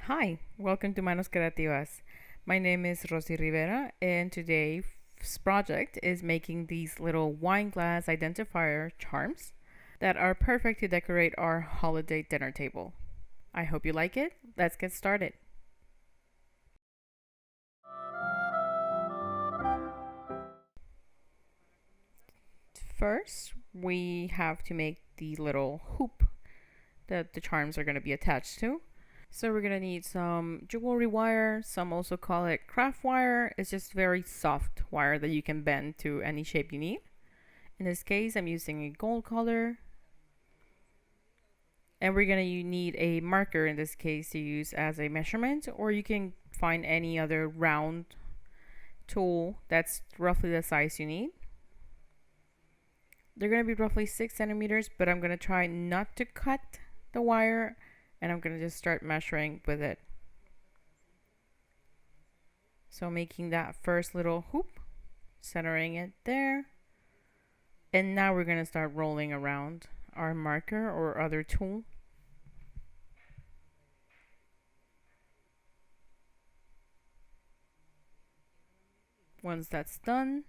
Hi, welcome to Manos Creativas. My name is Rossy Rivera, and today's project is making these little wine glass identifier charms that are perfect to decorate our holiday dinner table. I hope you like it. Let's get started. First, we have to make the little hoop that the charms are going to be attached to. So we're gonna need some jewelry wire. Some also call it craft wire. It's just very soft wire that you can bend to any shape you need. In this case, I'm using a gold color. And we're gonna need a marker in this case to use as a measurement, or you can find any other round tool that's roughly the size you need. They're gonna be roughly 6 centimeters, but I'm gonna try not to cut the wire, and I'm gonna just start measuring with it. So making that first little hoop, centering it there. And now we're gonna start rolling around our marker or other tool. Once that's done,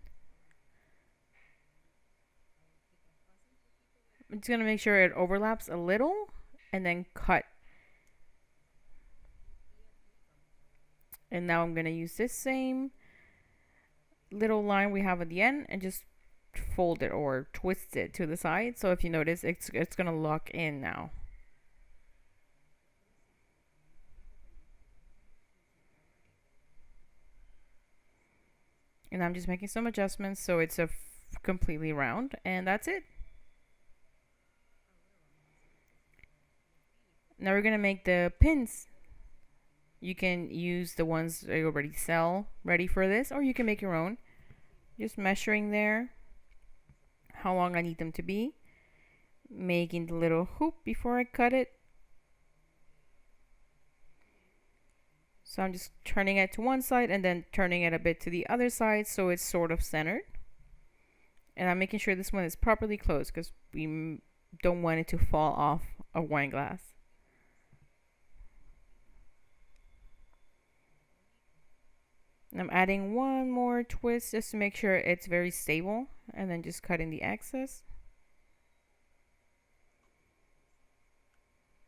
I'm just gonna make sure it overlaps a little and then cut. And now I'm gonna use this same little line we have at the end and just fold it or twist it to the side. So if you notice, it's gonna lock in now. And I'm just making some adjustments so it's completely round, and that's it. Now we're gonna make the pins. You can use the ones they already sell ready for this, or you can make your own. Just measuring there how long I need them to be, making the little hoop before I cut it. So I'm just turning it to one side and then turning it a bit to the other side so it's sort of centered. And I'm making sure this one is properly closed because we don't want it to fall off a wine glass. And I'm adding one more twist just to make sure it's very stable, and then just cutting the excess.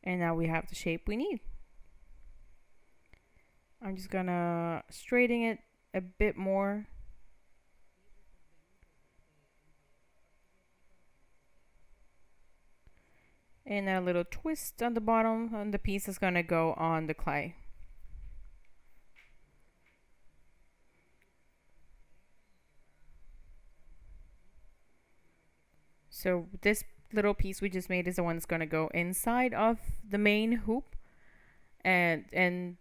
And now we have the shape we need. I'm just gonna straighten it a bit more. And a little twist on the bottom, and the piece is gonna go on the clay. So this little piece we just made is the one that's gonna go inside of the main hoop, and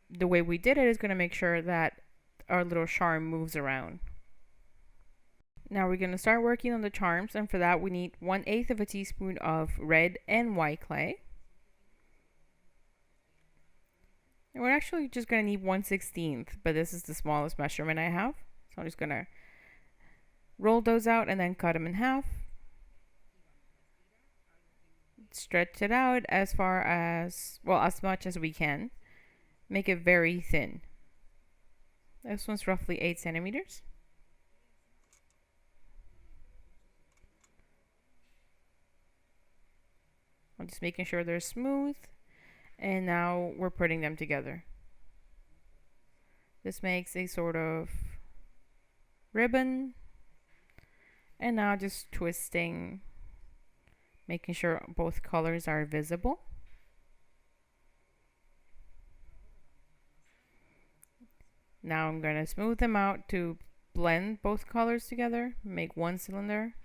the way we did it is gonna make sure that our little charm moves around. Now we're gonna start working on the charms, and for that we need 1/8 of a teaspoon of red and white clay. And we're actually just gonna need 1/16, but this is the smallest measurement I have. So I'm just gonna roll those out and then cut them in half. Stretch it out as far as, well, as much as we can. Make it very thin. This one's roughly 8 centimeters. I'm just making sure they're smooth. And now we're putting them together. This makes a sort of ribbon. And now just twisting, making sure both colors are visible. Now I'm going to smooth them out to blend both colors together, make one cylinder.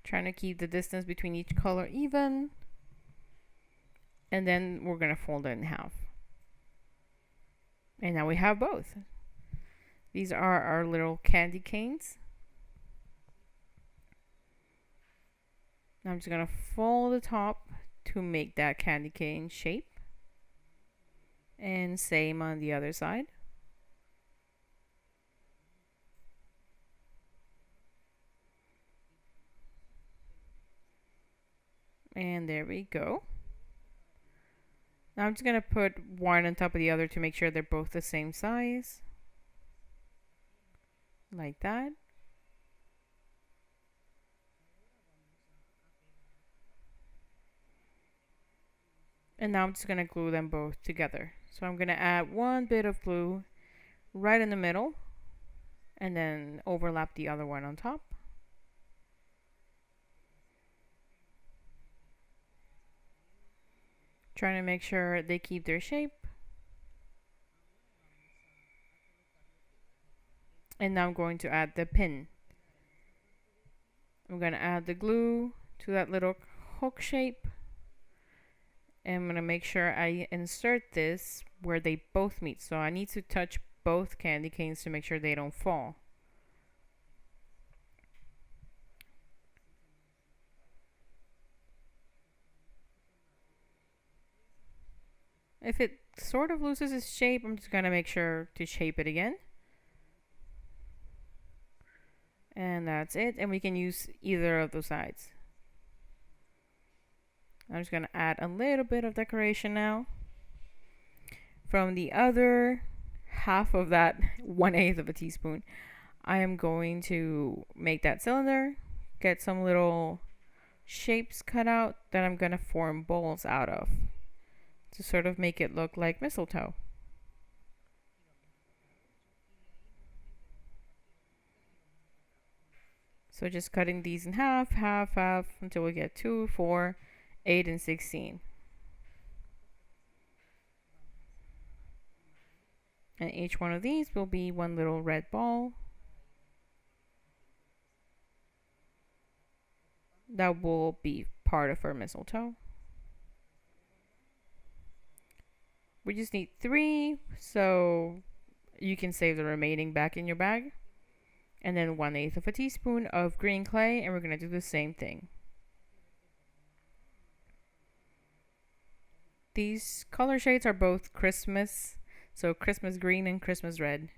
Trying to keep the distance between each color even. And then we're going to fold it in half. And now we have both. These are our little candy canes. Now I'm just going to fold the top to make that candy cane shape. And same on the other side. And there we go. Now I'm just going to put one on top of the other to make sure they're both the same size. Like that. And now I'm just going to glue them both together. So I'm going to add one bit of glue right in the middle and then overlap the other one on top. Trying to make sure they keep their shape. And now I'm going to add the pin. I'm going to add the glue to that little hook shape. And I'm going to make sure I insert this where they both meet. So I need to touch both candy canes to make sure they don't fall. If it sort of loses its shape, I'm just going to make sure to shape it again. And that's it. And we can use either of those sides. I'm just going to add a little bit of decoration now. From the other half of that 1/8 of a teaspoon, I am going to make that cylinder, get some little shapes cut out that I'm going to form balls out of to sort of make it look like mistletoe. So just cutting these in half, half, half until we get 2, 4, 8, and 16. And each one of these will be one little red ball that will be part of our mistletoe. We just need 3, so you can save the remaining back in your bag. And then 1/8 of a teaspoon of green clay, and we're going to do the same thing. These color shades are both Christmas, so Christmas green and Christmas red.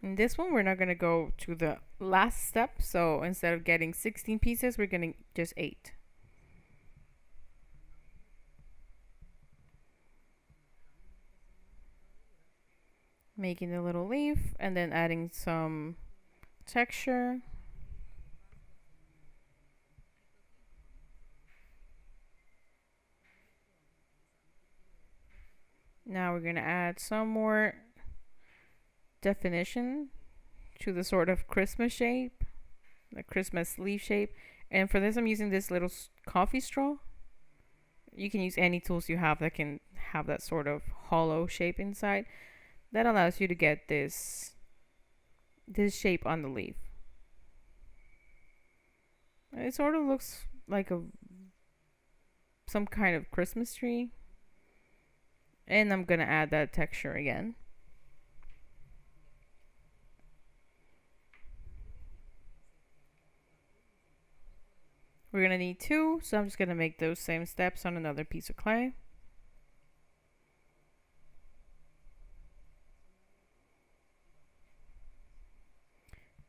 In this one, we're not going to go to the last step, so instead of getting 16 pieces, we're getting just 8. Making a little leaf and then adding some texture. Now we're going to add some more definition to the sort of Christmas shape, the Christmas leaf shape. And for this, I'm using this little coffee straw. You can use any tools you have that can have that sort of hollow shape inside. That allows you to get this shape on the leaf. It sort of looks like some kind of Christmas tree. And I'm going to add that texture again. We're going to need 2, so I'm just going to make those same steps on another piece of clay.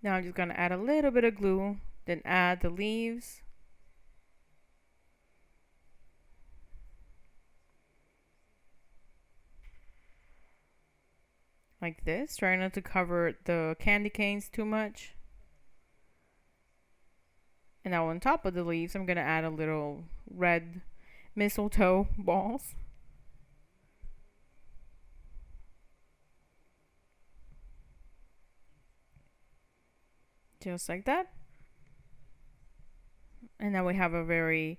Now I'm just going to add a little bit of glue, then add the leaves. Like this, trying not to cover the candy canes too much. And now on top of the leaves, I'm going to add a little red mistletoe balls. Just like that. And now we have a very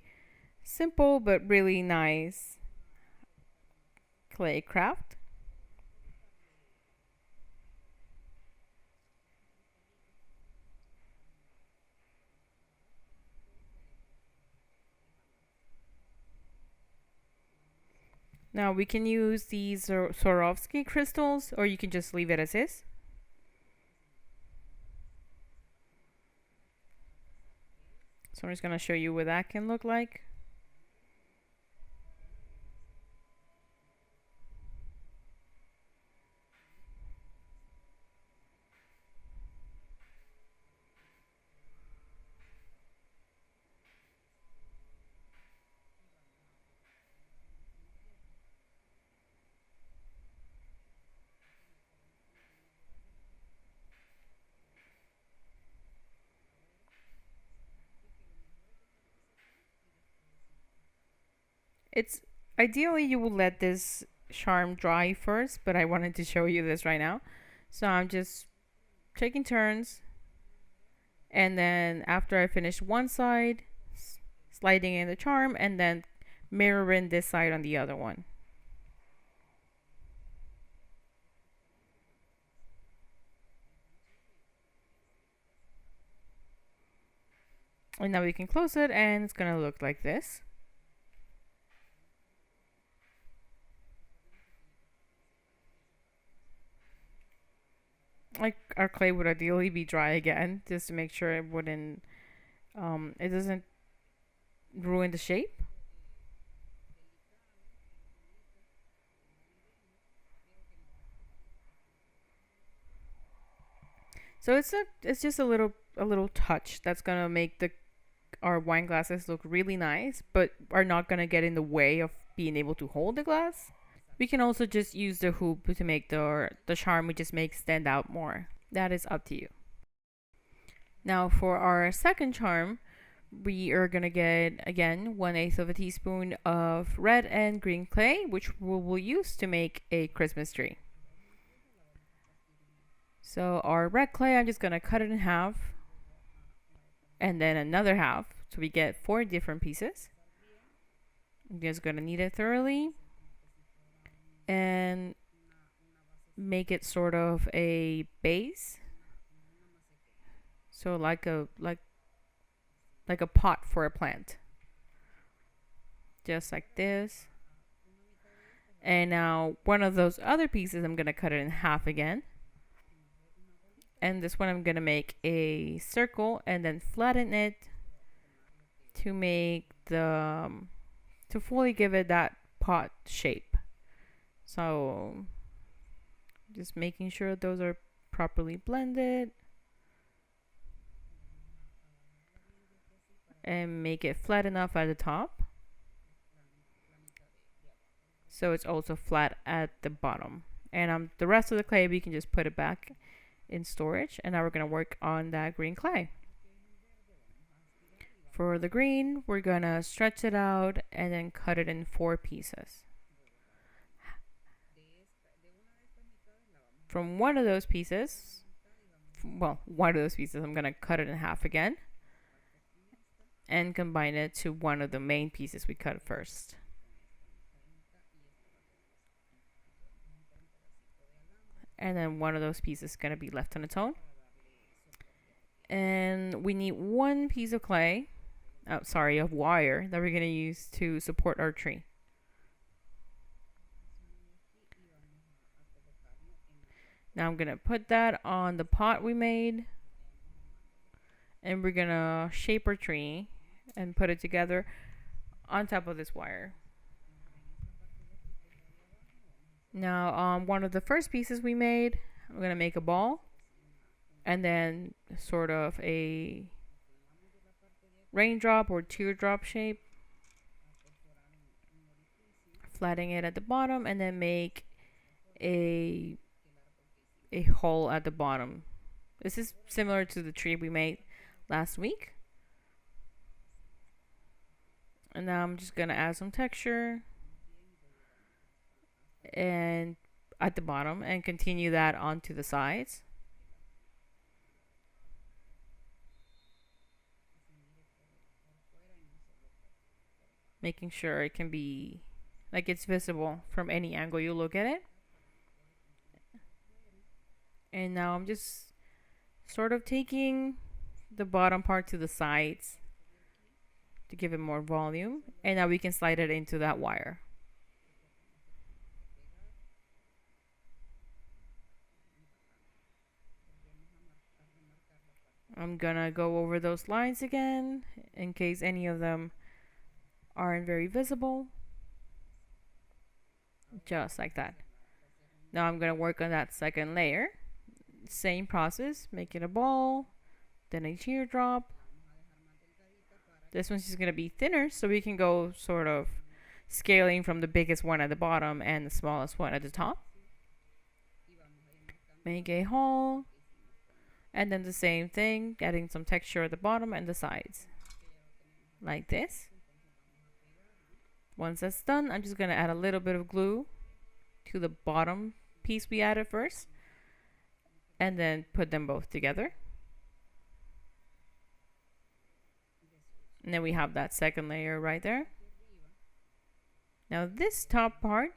simple but really nice clay craft. Now we can use these Swarovski crystals, or you can just leave it as is. So I'm just going to show you what that can look like. It's ideally you will let this charm dry first, but I wanted to show you this right now. So I'm just taking turns, and then after I finish one side, sliding in the charm, and then mirroring this side on the other one. And now we can close it, and it's gonna look like this. Like, our clay would ideally be dry again, just to make sure it doesn't ruin the shape. So it's just a little touch that's gonna make the our wine glasses look really nice, but are not gonna get in the way of being able to hold the glass. We can also just use the hoop to make the charm we just make stand out more. That is up to you. Now for our second charm, we are gonna get again 1/8 of a teaspoon of red and green clay, which we will use to make a Christmas tree. So our red clay, I'm just gonna cut it in half, and then another half, so we get 4 different pieces. I'm just gonna knead it thoroughly and make it sort of a base, so like a pot for a plant, just like this. And now one of those other pieces, I'm gonna cut it in half again, and this one I'm gonna make a circle and then flatten it to make to fully give it that pot shape. So just making sure those are properly blended and make it flat enough at the top so it's also flat at the bottom. And the rest of the clay, we can just put it back in storage. And now we're going to work on that green clay. For the green, we're going to stretch it out and then cut it in 4 pieces. From one of those pieces, I'm going to cut it in half again and combine it to one of the main pieces we cut first. And then one of those pieces is going to be left on its own. And we need 1 piece of clay, of wire that we're going to use to support our tree. Now I'm going to put that on the pot we made, and we're going to shape our tree and put it together on top of this wire. Now one of the first pieces we made, I'm going to make a ball and then sort of a raindrop or teardrop shape, flattening it at the bottom, and then make a hole at the bottom. This is similar to the tree we made last week. And now I'm just gonna add some texture and at the bottom and continue that onto the sides. Making sure it can be like it's visible from any angle you look at it. And now I'm just sort of taking the bottom part to the sides to give it more volume. And now we can slide it into that wire. I'm gonna go over those lines again in case any of them aren't very visible. Just like that. Now I'm gonna work on that second layer. Same process, making a ball, then a teardrop. This one's just gonna be thinner, so we can go sort of scaling from the biggest one at the bottom and the smallest one at the top. Make a hole, and then the same thing, adding some texture at the bottom and the sides, like this. Once that's done, I'm just gonna add a little bit of glue to the bottom piece we added first, and then put them both together. And then we have that second layer right there. Now this top part,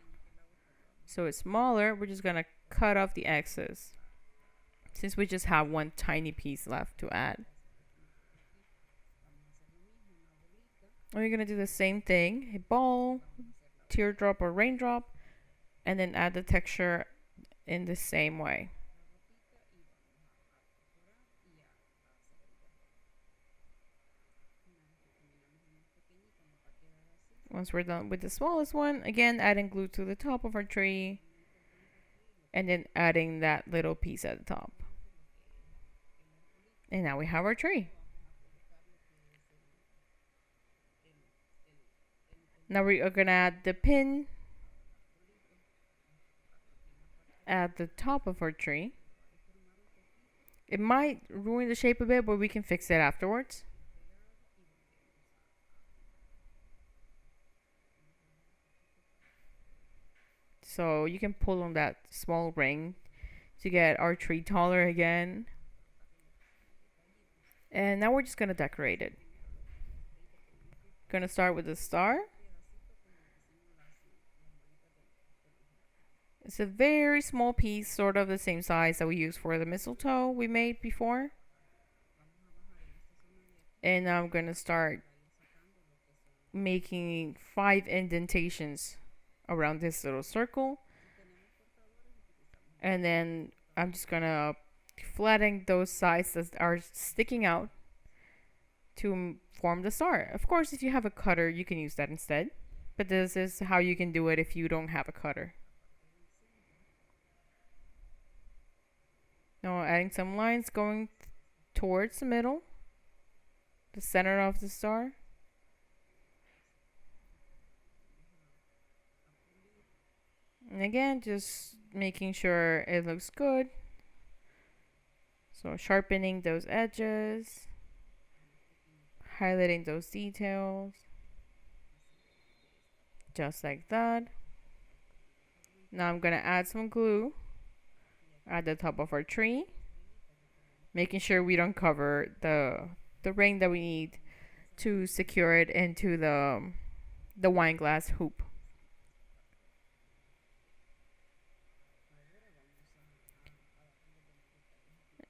so it's smaller, we're just gonna cut off the excess, since we just have one tiny piece left to add. And we're gonna do the same thing, a ball, teardrop or raindrop, and then add the texture in the same way. Once we're done with the smallest one, again adding glue to the top of our tree, and then adding that little piece at the top. And now we have our tree. Now we are gonna add the pin at the top of our tree. It might ruin the shape a bit, but we can fix it afterwards. So you can pull on that small ring to get our tree taller again. And now we're just gonna decorate it. Gonna start with a star. It's a very small piece, sort of the same size that we used for the mistletoe we made before. And now I'm gonna start making 5 indentations around this little circle, and then I'm just gonna flatten those sides that are sticking out to form the star. Of course, if you have a cutter, you can use that instead, but this is how you can do it if you don't have a cutter. Now adding some lines going towards the middle, the center of the star. And again, just making sure it looks good. So sharpening those edges, highlighting those details, just like that. Now I'm gonna add some glue at the top of our tree, making sure we don't cover the ring that we need to secure it into the wine glass hoop.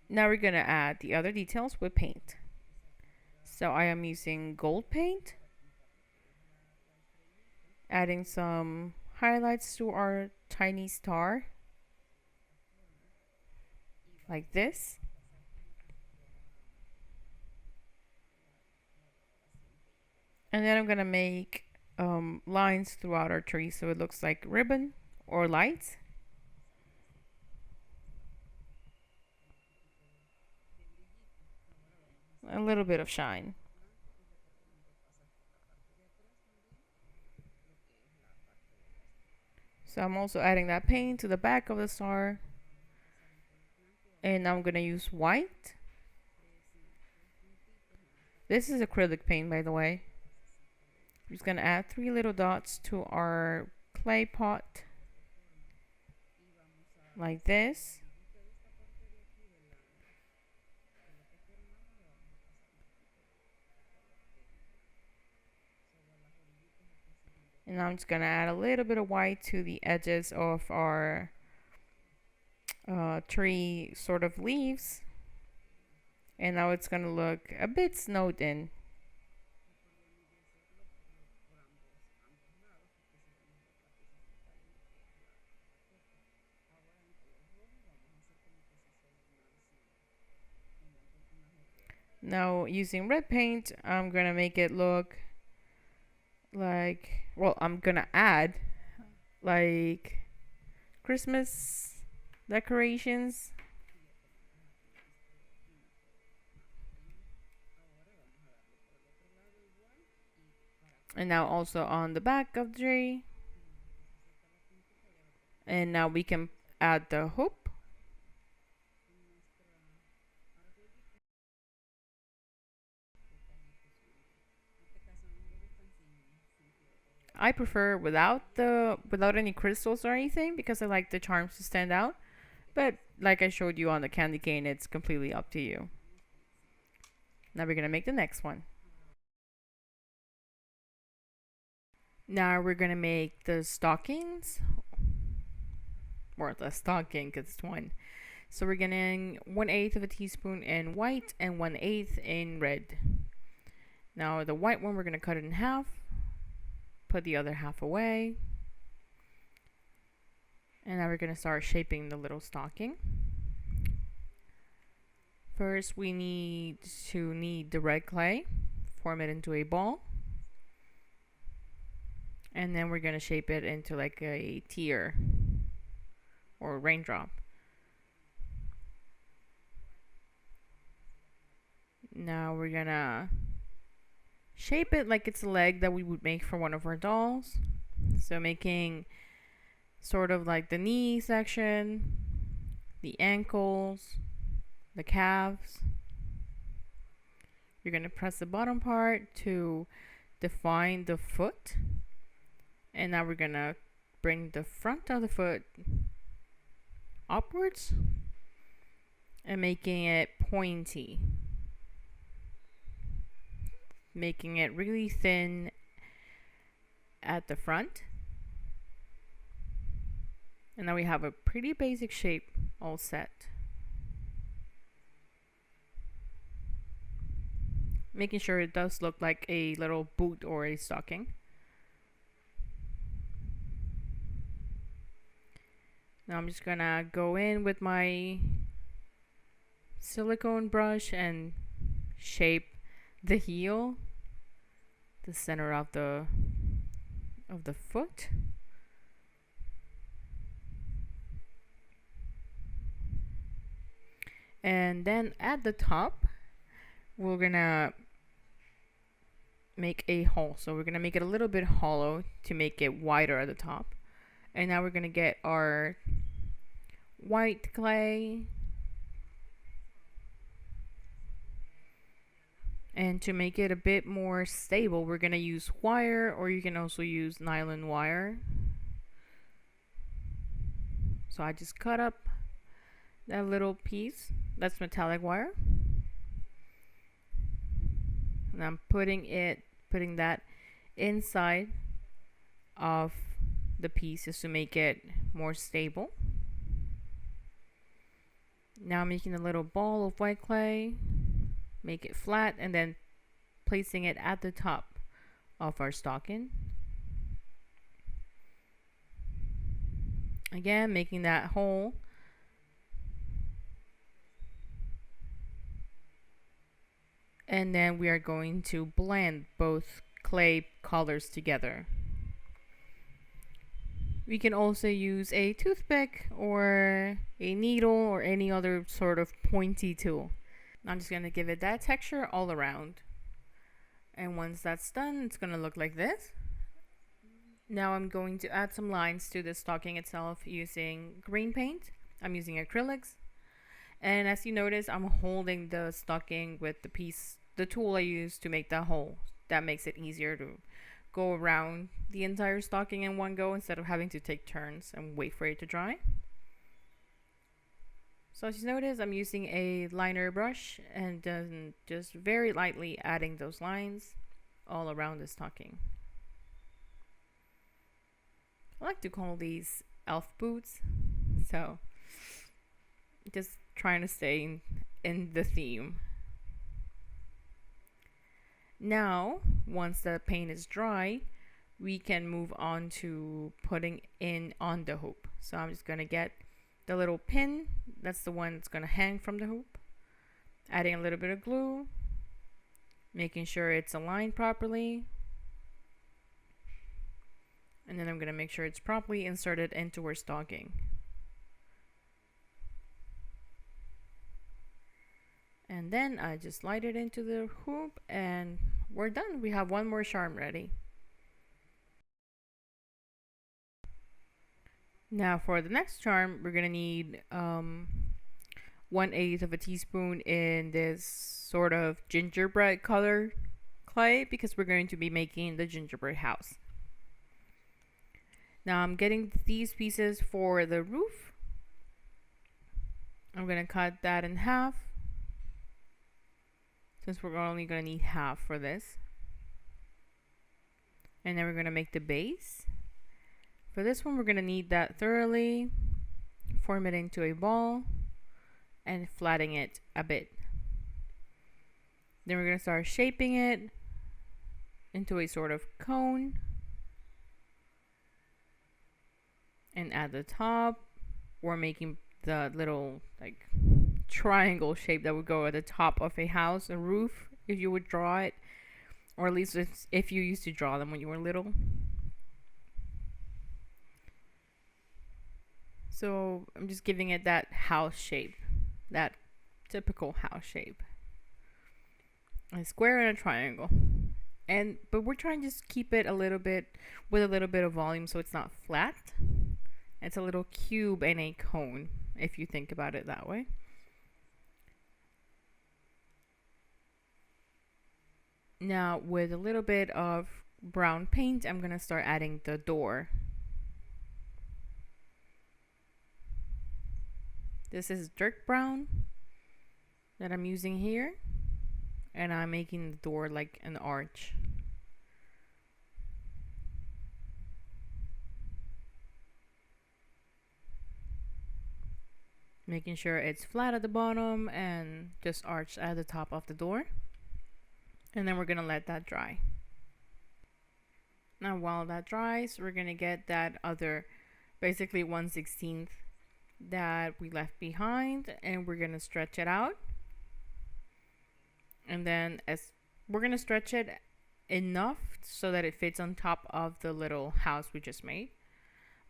Now we're gonna add the other details with paint. So I am using gold paint, adding some highlights to our tiny star, like this. And then I'm gonna make lines throughout our tree so it looks like ribbon or lights. A little bit of shine. So I'm also adding that paint to the back of the star. And now I'm gonna use white. This is acrylic paint, by the way. I'm just gonna add 3 little dots to our clay pot, like this. And now I'm just gonna add a little bit of white to the edges of our tree sort of leaves. And now it's gonna look a bit snowed in. Now using red paint, I'm gonna make it look like, well, I'm gonna add like Christmas decorations. And now also on the back of the tree. And now we can add the hoop. I prefer without any crystals or anything because I like the charms to stand out. But like I showed you on the candy cane, it's completely up to you. Now we're gonna make the next one. Now we're gonna make the stockings, or the stocking because it's one. So we're getting 1/8 of a teaspoon in white and 1/8 in red. Now the white one we're gonna cut it in half, put the other half away, and now we're gonna start shaping the little stocking. First we need to knead the red clay, form it into a ball, and then we're gonna shape it into like a tear or raindrop. Now we're gonna shape it like it's a leg that we would make for one of our dolls. So making sort of like the knee section, the ankles, the calves. You're gonna press the bottom part to define the foot. And now we're gonna bring the front of the foot upwards and making it pointy. Making it really thin at the front. And now we have a pretty basic shape all set. Making sure it does look like a little boot or a stocking. Now I'm just gonna go in with my silicone brush and shape the heel, the center of the foot. And then at the top, we're gonna make a hole. So we're gonna make it a little bit hollow to make it wider at the top. And now we're gonna get our white clay. And to make it a bit more stable, we're gonna use wire, or you can also use nylon wire. So I just cut up that little piece. That's metallic wire. And I'm putting that inside of the piece just to make it more stable. Now I'm making a little ball of white clay, make it flat, and then placing it at the top of our stocking. Again, making that hole. And then we are going to blend both clay colors together. We can also use a toothpick or a needle or any other sort of pointy tool. I'm just going to give it that texture all around. And once that's done, it's going to look like this. Now I'm going to add some lines to the stocking itself using green paint. I'm using acrylics. And as you notice, I'm holding the stocking with the tool I use to make that hole. That makes it easier to go around the entire stocking in one go instead of having to take turns and wait for it to dry. So as you notice, I'm using a liner brush and then just very lightly adding those lines all around the stocking. I like to call these elf boots, so just trying to stay in the theme. Now, once the paint is dry, we can move on to putting in on the hoop. So I'm just going to get the little pin, that's the one that's going to hang from the hoop, adding a little bit of glue, making sure it's aligned properly, and then I'm going to make sure it's properly inserted into our stocking. And then I just slide it into the hoop and we're done. We have one more charm ready. Now for the next charm, we're gonna need 1/8 of a teaspoon in this sort of gingerbread color clay because we're going to be making the gingerbread house. Now I'm getting these pieces for the roof. I'm gonna cut that in half, since we're only gonna need half for this. And then we're gonna make the base. For this one, we're gonna need that thoroughly, form it into a ball, and flatten it a bit. Then we're gonna start shaping it into a sort of cone. And at the top, we're making the little like triangle shape that would go at the top of a house, a roof, if you would draw it, or at least if you used to draw them when you were little. So I'm just giving it that house shape, that typical house shape. A square and a triangle. But we're trying to just keep it a little bit with a little bit of volume so it's not flat. It's a little cube and a cone, if you think about it that way. Now with a little bit of brown paint, I'm gonna start adding the door. This is dirt brown that I'm using here, and I'm making the door like an arch. Making sure it's flat at the bottom and just arched at the top of the door. And then we're gonna let that dry. Now while that dries, we're gonna get that other, basically 1/16 that we left behind, and we're gonna stretch it out. And then as we're gonna stretch it enough so that it fits on top of the little house we just made.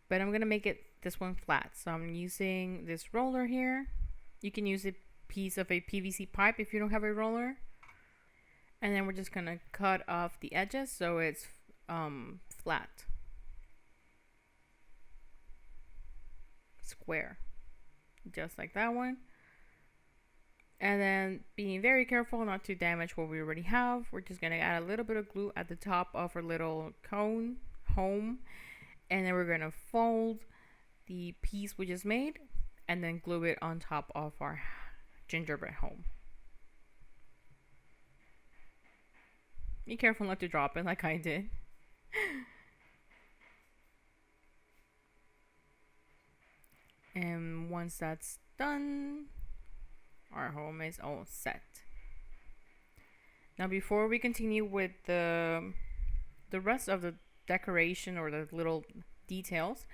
But I'm gonna make this one flat, so I'm using this roller here. You can use a piece of a PVC pipe if you don't have a roller. And then we're just gonna cut off the edges so it's flat, square, just like that one. And then being very careful not to damage what we already have, we're just gonna add a little bit of glue at the top of our little cone home, and then we're gonna fold the piece we just made and then glue it on top of our gingerbread home. Be careful not to drop it like I did. And once that's done, our home is all set. Now before we continue with the rest of the decoration or the little details,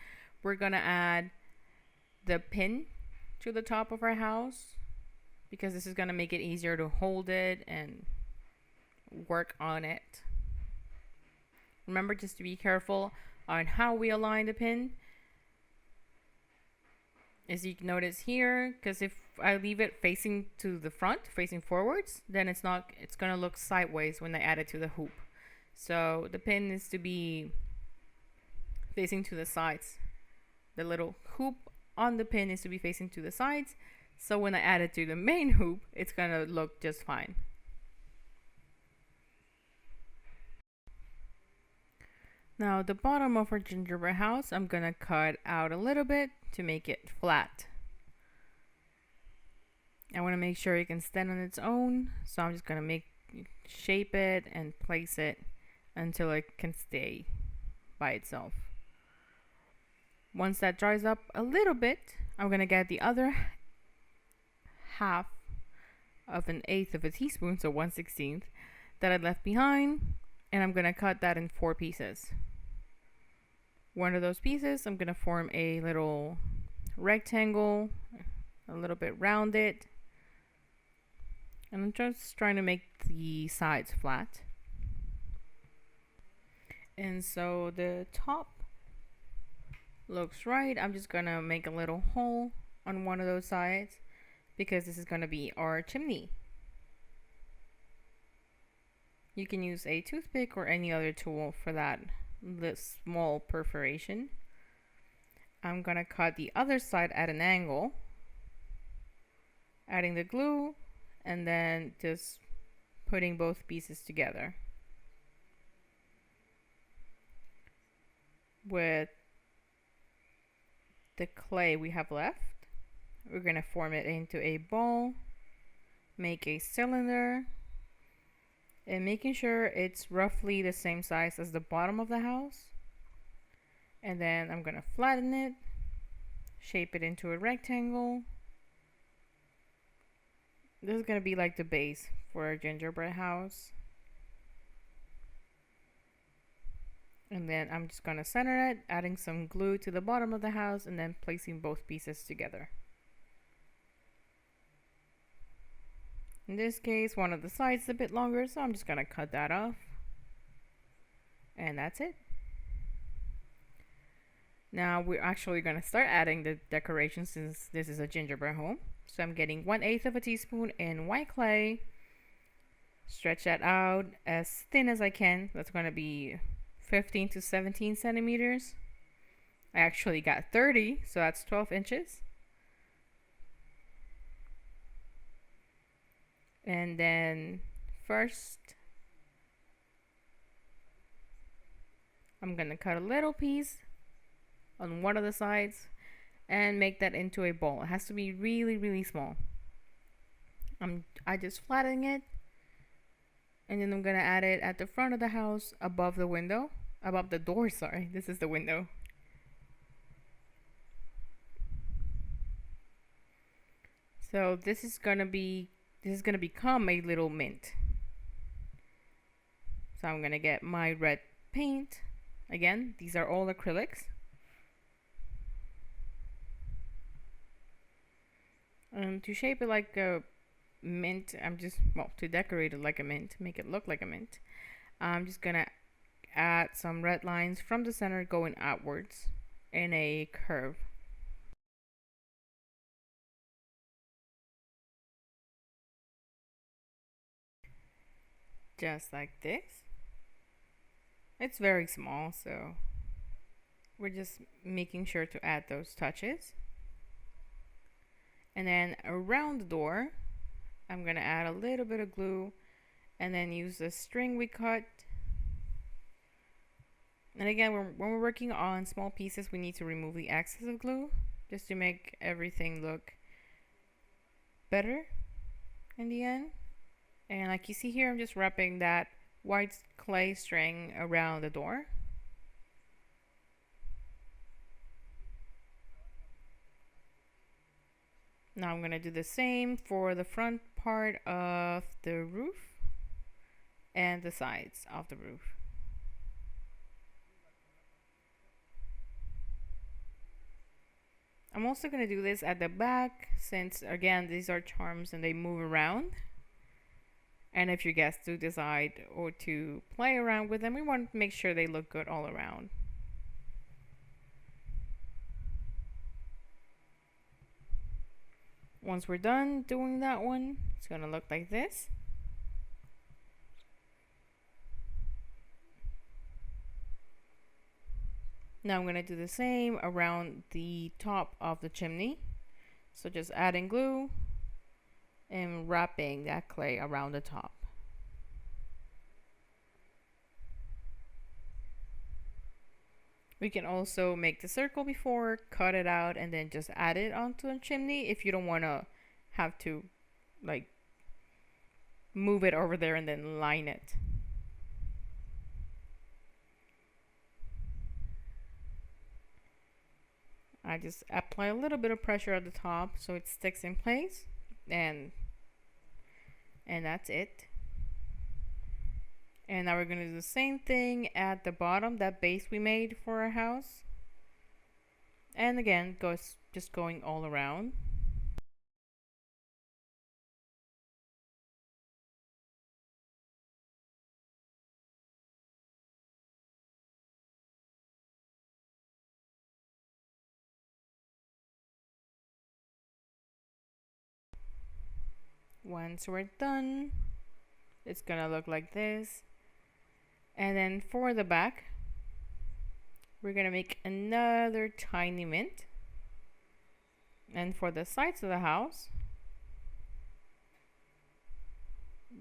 we're gonna add the pin to the top of our house, because this is gonna make it easier to hold it and work on it. Remember just to be careful on how we align the pin. As you can notice here, because if I leave it facing to the front, facing forwards, then it's gonna look sideways when I add it to the hoop. So the pin needs to be facing to the sides. The little hoop on the pin needs to be facing to the sides, so when I add it to the main hoop, it's gonna look just fine. Now the bottom of our gingerbread house, I'm gonna cut out a little bit to make it flat. I want to make sure it can stand on its own, so I'm just gonna shape it and place it until it can stay by itself. Once that dries up a little bit, I'm gonna get the other half of 1/8 of a teaspoon, so 1/16, that I left behind, and I'm gonna cut that in 4 pieces. One of those pieces, I'm gonna form a little rectangle, a little bit rounded, and I'm just trying to make the sides flat. And so the top looks right. I'm just gonna make a little hole on one of those sides, because this is gonna be our chimney. You can use a toothpick or any other tool for that, this small perforation. I'm gonna cut the other side at an angle, adding the glue, and then just putting both pieces together with the clay we have left, we're going to form it into a ball, make a cylinder, and making sure it's roughly the same size as the bottom of the house. And then I'm going to flatten it, shape it into a rectangle. This is going to be like the base for our gingerbread house. And then I'm just going to center it, adding some glue to the bottom of the house and then placing both pieces together. In this case, one of the sides is a bit longer, so I'm just going to cut that off. And that's it. Now we're actually going to start adding the decorations since this is a gingerbread home. So I'm getting 1/8 of a teaspoon in white clay. Stretch that out as thin as I can. That's going to be 15 to 17 centimeters. I actually got 30, so that's 12 inches. And then first, I'm going to cut a little piece on one of the sides and make that into a ball. It has to be really, really small. I just flatten it, and then I'm going to add it at the front of the house above the window. Above the door, sorry. This is the window. So this is gonna become a little mint. So I'm gonna get my red paint. Again, these are all acrylics. To shape it like a mint, to decorate it like a mint, make it look like a mint, I'm just gonna add some red lines from the center going outwards in a curve. Just like this. It's very small, so we're just making sure to add those touches. And then around the door, I'm gonna add a little bit of glue and then use the string we cut. And again, when we're working on small pieces, we need to remove the excess of glue just to make everything look better in the end. And like you see here, I'm just wrapping that white clay string around the door. Now I'm going to do the same for the front part of the roof and the sides of the roof. I'm also going to do this at the back since, again, these are charms and they move around. And if your guests do decide or to play around with them, we want to make sure they look good all around. Once we're done doing that one, it's going to look like this. Now I'm going to do the same around the top of the chimney. So just adding glue and wrapping that clay around the top. We can also make the circle before, cut it out, and then just add it onto a chimney if you don't want to have to like move it over there and then line it. I just apply a little bit of pressure at the top so it sticks in place, and that's it. And now we're going to do the same thing at the bottom, that base we made for our house. And again, just going all around. Once we're done, it's gonna look like this. And then for the back, we're gonna make another tiny mint. And for the sides of the house,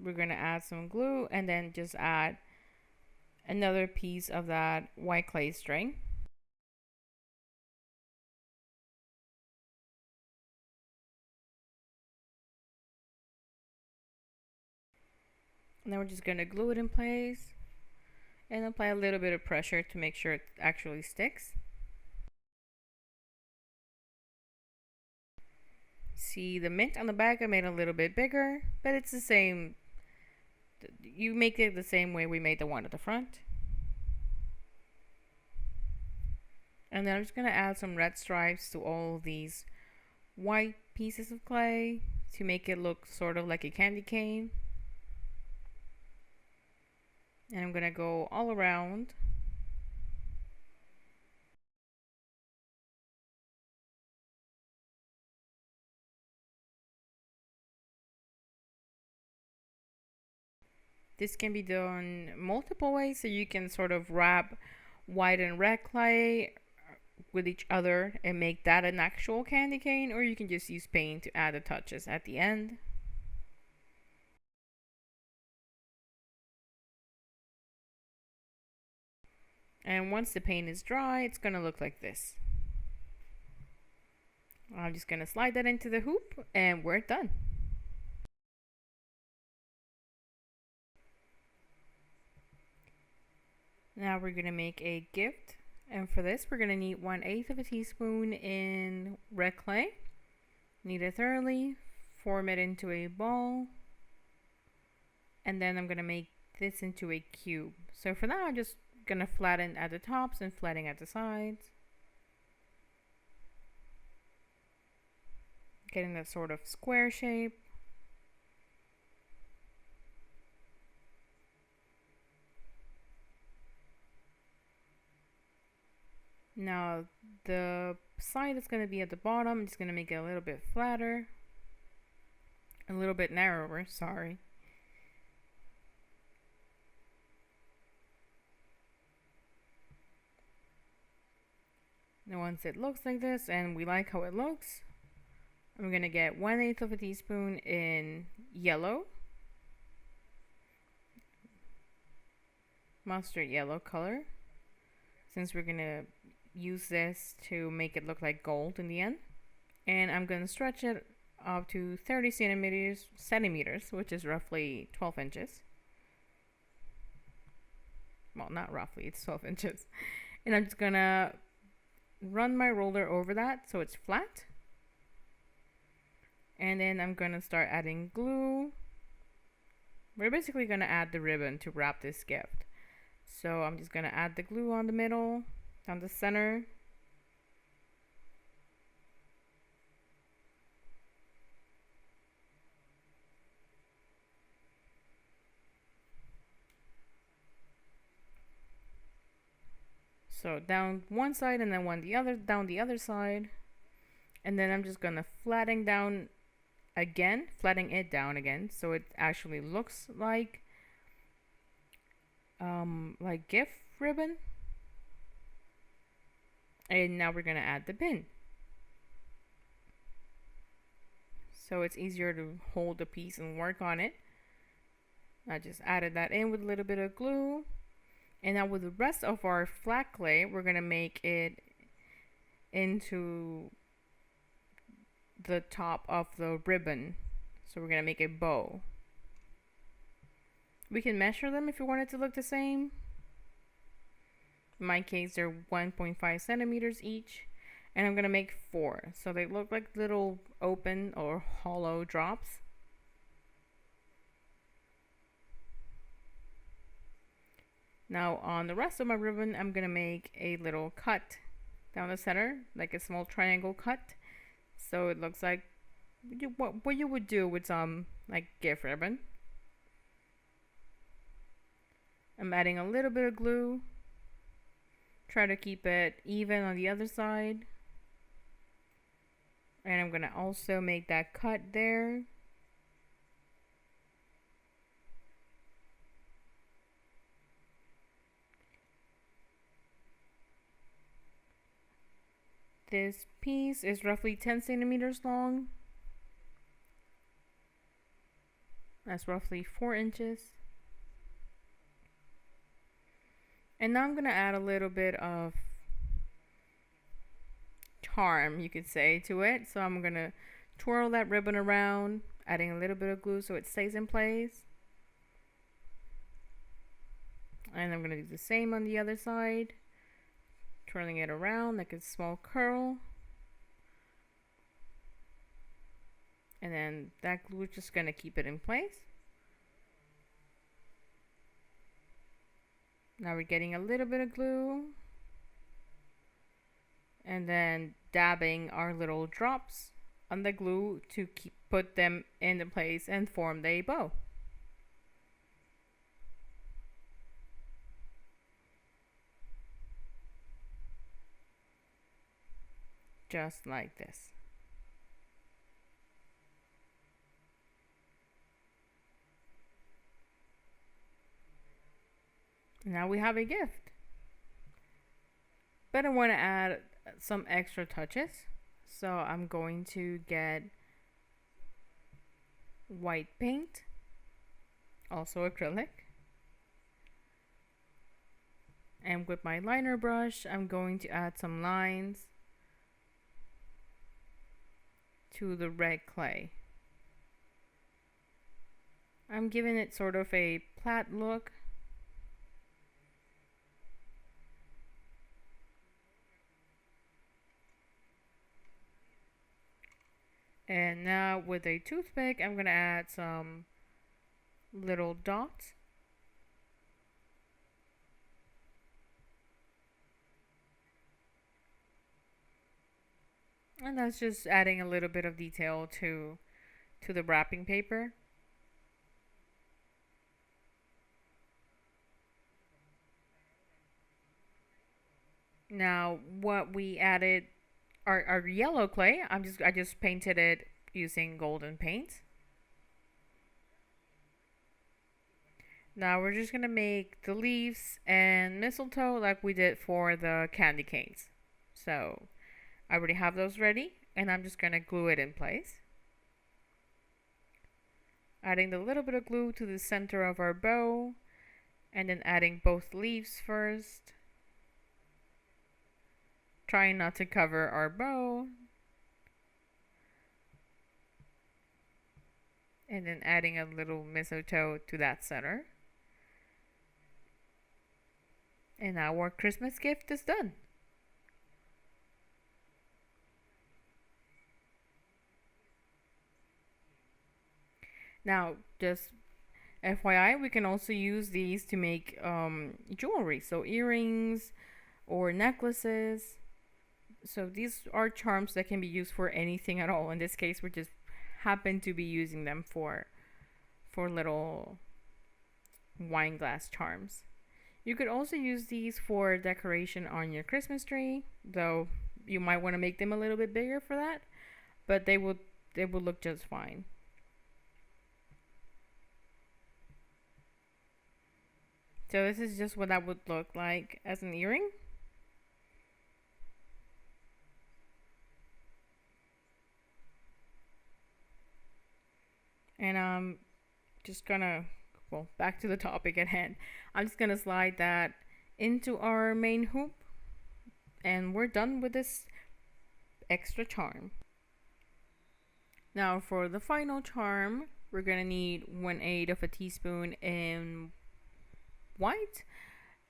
we're gonna add some glue and then just add another piece of that white clay string. And then we're just gonna glue it in place and apply a little bit of pressure to make sure it actually sticks. See the mint on the back I made a little bit bigger, but it's the same. You make it the same way we made the one at the front. And then I'm just gonna add some red stripes to all these white pieces of clay to make it look sort of like a candy cane. And I'm gonna go all around. This can be done multiple ways, so you can sort of wrap white and red clay with each other and make that an actual candy cane, or you can just use paint to add the touches at the end. And once the paint is dry, it's gonna look like this. I'm just gonna slide that into the hoop and we're done. Now we're gonna make a gift, and for this we're gonna need 1/8 of a teaspoon in red clay. Knead it thoroughly, form it into a ball, and then I'm gonna make this into a cube. So for now I'm just gonna flatten at the tops and flatten at the sides, getting that sort of square shape. Now the side that's going to be at the bottom, I'm just going to make it a little bit flatter, a little bit narrower, sorry. Now once it looks like this and we like how it looks, I'm going to get 1/8 of a teaspoon in yellow, mustard yellow color, since we're going to use this to make it look like gold in the end. And I'm going to stretch it up to 30 centimeters, which is roughly 12 inches. Well, not roughly, it's 12 inches. And I'm just going to run my roller over that so it's flat. And then I'm going to start adding glue. We're basically going to add the ribbon to wrap this gift. So I'm just going to add the glue on the middle, down the center. So down one side and then down the other side. And then I'm just going to flatten it down again so it actually looks like gift ribbon. And now we're gonna add the pin, so it's easier to hold the piece and work on it. I just added that in with a little bit of glue. And now with the rest of our flat clay, we're gonna make it into the top of the ribbon. So we're gonna make a bow. We can measure them if you want it to look the same. In my case, they're 1.5 centimeters each, and I'm gonna make 4, so they look like little open or hollow drops. Now on the rest of my ribbon, I'm gonna make a little cut down the center, like a small triangle cut, so it looks like what you would do with some like gift ribbon. I'm adding a little bit of glue. Try to keep it even on the other side. And I'm gonna also make that cut there. This piece is roughly 10 centimeters long. That's roughly 4 inches. And now I'm gonna add a little bit of charm, you could say, to it. So I'm gonna twirl that ribbon around, adding a little bit of glue so it stays in place. And I'm going to do the same on the other side, twirling it around like a small curl. And then that glue is just going to keep it in place. Now we're getting a little bit of glue. And then dabbing our little drops on the glue to put them into place and form the bow. Just like this. Now we have a gift. But I want to add some extra touches. So I'm going to get white paint, also acrylic. And with my liner brush, I'm going to add some lines to the red clay. I'm giving it sort of a plaid look. And now with a toothpick, I'm going to add some little dots. And that's just adding a little bit of detail to the wrapping paper. Now what we added, our yellow clay, I just painted it using golden paint. Now we're just gonna make the leaves and mistletoe like we did for the candy canes. So I already have those ready, and I'm just gonna glue it in place. Adding the little bit of glue to the center of our bow, and then adding both leaves first. Trying not to cover our bow. And then adding a little mistletoe to that center. And now our Christmas gift is done. Now, just FYI, we can also use these to make jewelry. So earrings or necklaces. So these are charms that can be used for anything at all. In this case, we just happen to be using them for little wine glass charms. You could also use these for decoration on your Christmas tree, though you might want to make them a little bit bigger for that, but they will look just fine. So this is just what that would look like as an earring. And I'm just gonna, well, back to the topic at hand. I'm just gonna slide that into our main hoop, and we're done with this extra charm. Now for the final charm, we're gonna need 1/8 of a teaspoon in white,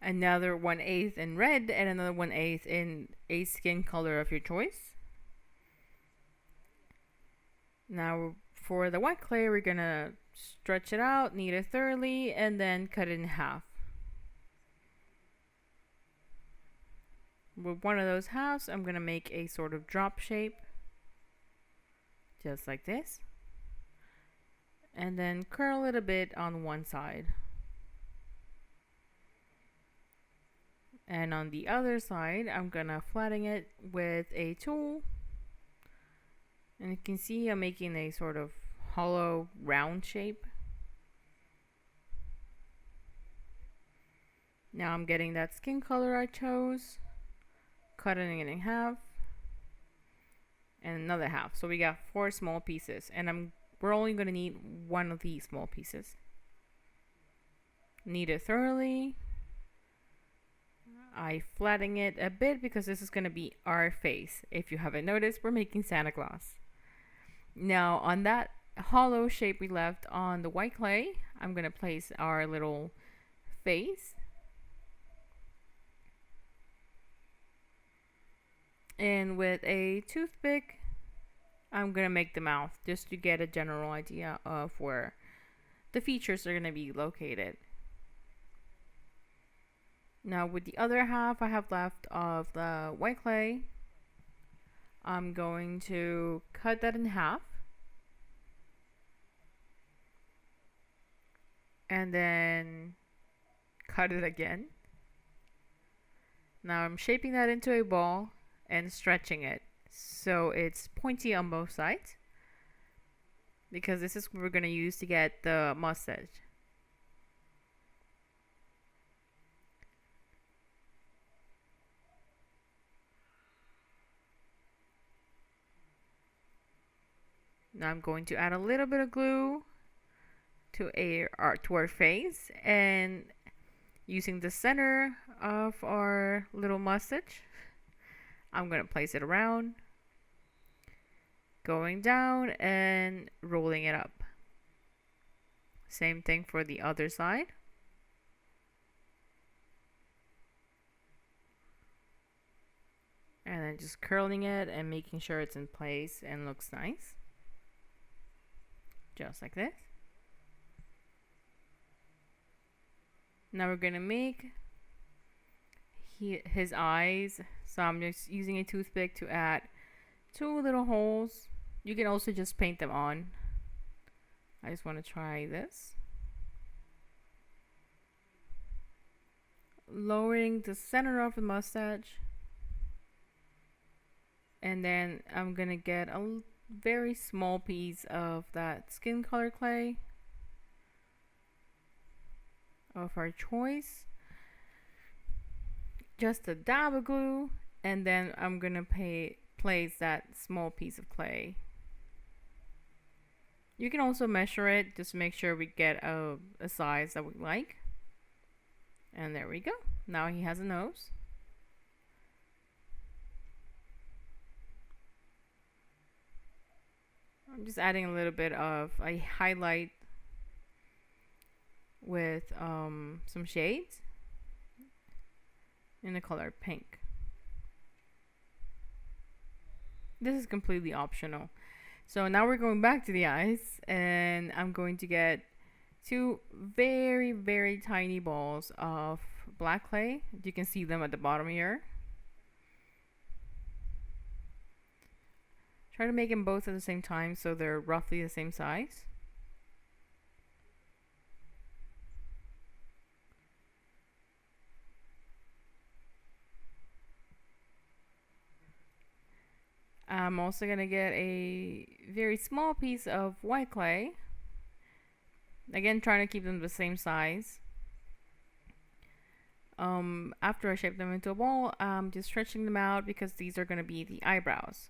another 1/8 in red, and another 1/8 in a skin color of your choice. Now for the white clay, we're gonna stretch it out, knead it thoroughly, and then cut it in half. With one of those halves, I'm gonna make a sort of drop shape, just like this, and then curl it a bit on one side. And on the other side, I'm gonna flatten it with a tool. And you can see I'm making a sort of hollow round shape. Now I'm getting that skin color I chose, cutting it in half, and another half. So we got 4 small pieces, and we're only gonna need one of these small pieces. Knead it thoroughly. I flatten it a bit because this is gonna be our face. If you haven't noticed, we're making Santa Claus. Now on that hollow shape we left on the white clay, I'm gonna place our little face. And with a toothpick, I'm gonna make the mouth just to get a general idea of where the features are gonna be located. Now with the other half I have left of the white clay, I'm going to cut that in half. And then cut it again. Now I'm shaping that into a ball and stretching it so it's pointy on both sides, because this is what we're going to use to get the mustache. Now I'm going to add a little bit of glue to our face, and using the center of our little mustache, I'm going to place it around, going down and rolling it up. Same thing for the other side. And then just curling it and making sure it's in place and looks nice. Just like this. Now we're going to make his eyes. So I'm just using a toothpick to add 2 little holes. You can also just paint them on. I just want to try this. Lowering the center of the mustache. And then I'm going to get a very small piece of that skin color clay of our choice. Just a dab of glue, and then I'm gonna place that small piece of clay. You can also measure it just to make sure we get a size that we like. And there we go. Now he has a nose. I'm just adding a little bit of a highlight with some shades in the color pink. This is completely optional. So now we're going back to the eyes, and I'm going to get 2 very, very tiny balls of black clay. You can see them at the bottom here. Try to make them both at the same time so they're roughly the same size. I'm also going to get a very small piece of white clay. Again, trying to keep them the same size. After I shape them into a ball, I'm just stretching them out because these are going to be the eyebrows.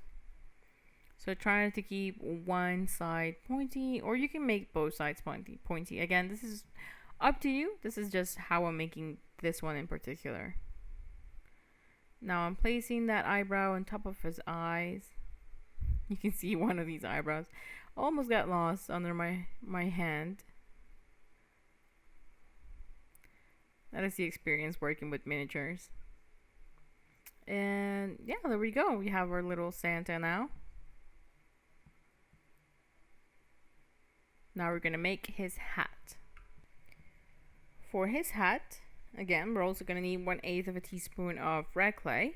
So trying to keep one side pointy, or you can make both sides pointy. Again, this is up to you. This is just how I'm making this one in particular. Now I'm placing that eyebrow on top of his eyes. You can see one of these eyebrows almost got lost under my hand. That is the experience working with miniatures. And yeah, there we go. We have our little Santa now. Now we're gonna make his hat. For his hat, again, we're also gonna need 1/8 of a teaspoon of red clay.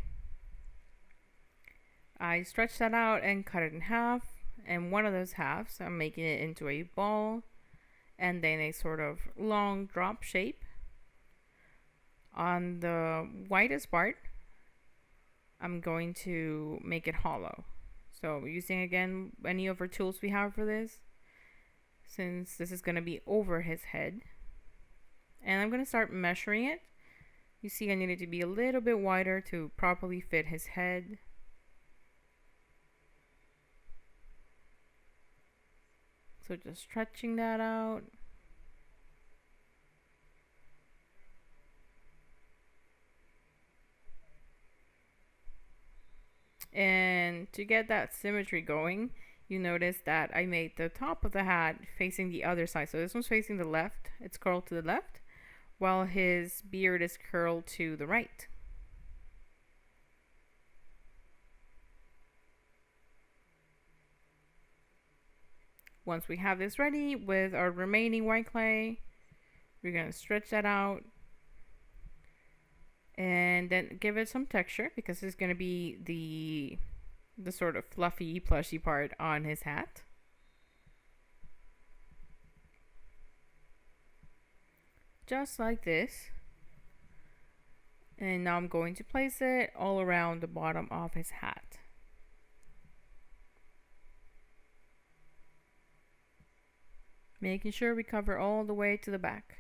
I stretched that out and cut it in half, and one of those halves I'm making it into a ball and then a sort of long drop shape. On the widest part, I'm going to make it hollow. So using again any of our tools we have for this, since this is going to be over his head. And I'm going to start measuring it. You see I need it to be a little bit wider to properly fit his head. So just stretching that out. And to get that symmetry going, you notice that I made the top of the hat facing the other side. So this one's facing the left, it's curled to the left, while his beard is curled to the right. Once we have this ready with our remaining white clay, we're going to stretch that out and then give it some texture, because it's going to be the sort of fluffy plushy part on his hat. Just like this. And now I'm going to place it all around the bottom of his hat. Making sure we cover all the way to the back.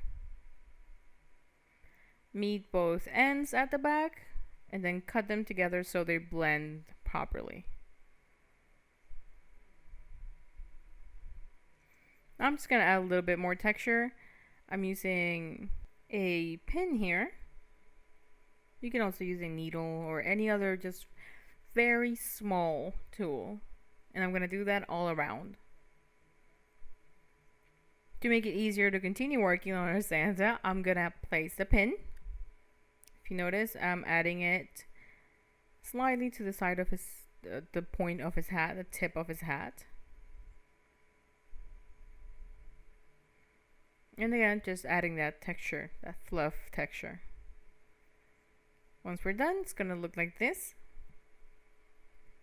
Meet both ends at the back and then cut them together so they blend properly. I'm just gonna add a little bit more texture. I'm using a pin here. You can also use a needle or any other just very small tool. And I'm gonna do that all around. To make it easier to continue working on our Santa, I'm gonna place the pin. If you notice, I'm adding it slightly to the side of his, the point of his hat, the tip of his hat. And again, just adding that texture, that fluff texture. Once we're done, it's gonna look like this.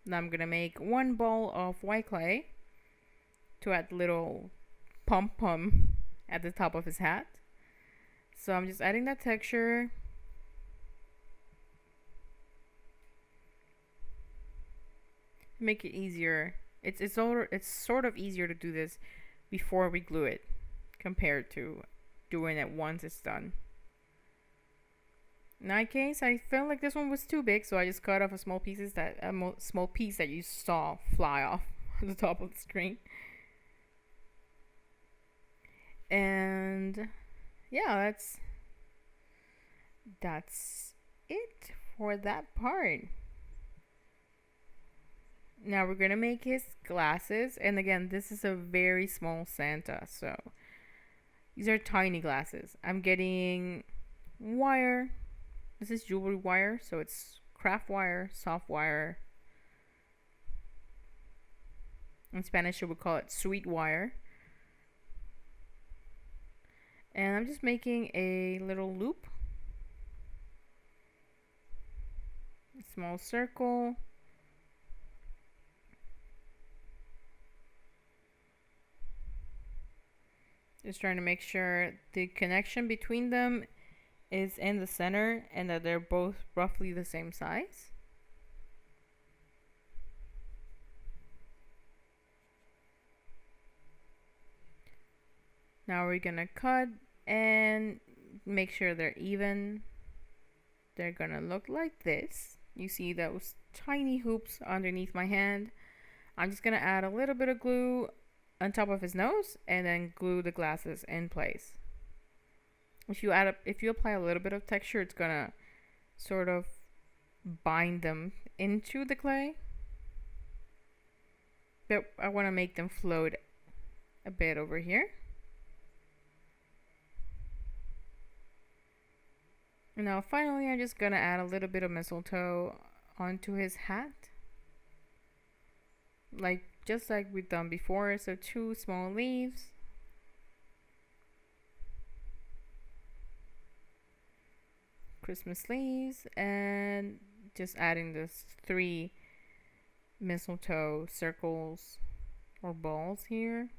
Now I'm gonna make one ball of white clay to add little pom-pom at the top of his hat. So I'm just adding that texture. Make it easier. It's sort of easier to do this before we glue it compared to doing it once it's done. In my case, I felt like this one was too big, so I just cut off a small piece that you saw fly off the top of the screen. And yeah, that's it for that part. Now we're gonna make his glasses, and again, this is a very small Santa, so these are tiny glasses. I'm getting wire. This is jewelry wire, so it's craft wire, soft wire. In Spanish, we would call it sweet wire. And I'm just making a little loop, a small circle. Just trying to make sure the connection between them is in the center and that they're both roughly the same size. Now we're gonna cut and make sure they're even. They're gonna look like this. You see those tiny hoops underneath my hand. I'm just gonna add a little bit of glue on top of his nose and then glue the glasses in place. If you apply a little bit of texture, it's gonna sort of bind them into the clay. But I want to make them float a bit over here. And now finally, I'm just gonna add a little bit of mistletoe onto his hat, just like we've done before. So 2 small leaves. Christmas leaves, and just adding this 3 mistletoe circles or balls here.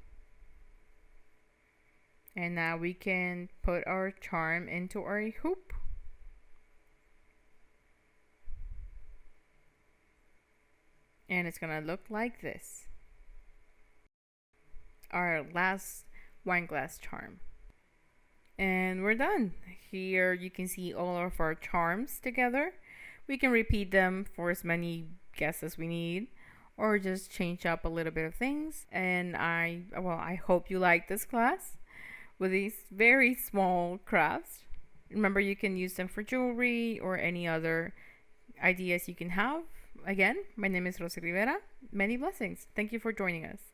And now we can put our charm into our hoop. And it's gonna look like this. Our last wine glass charm. And we're done. Here you can see all of our charms together. We can repeat them for as many guests as we need, or just change up a little bit of things. And I hope you like this class with these very small crafts. Remember, you can use them for jewelry or any other ideas you can have. Again, my name is Rossy Rivera. Many blessings. Thank you for joining us.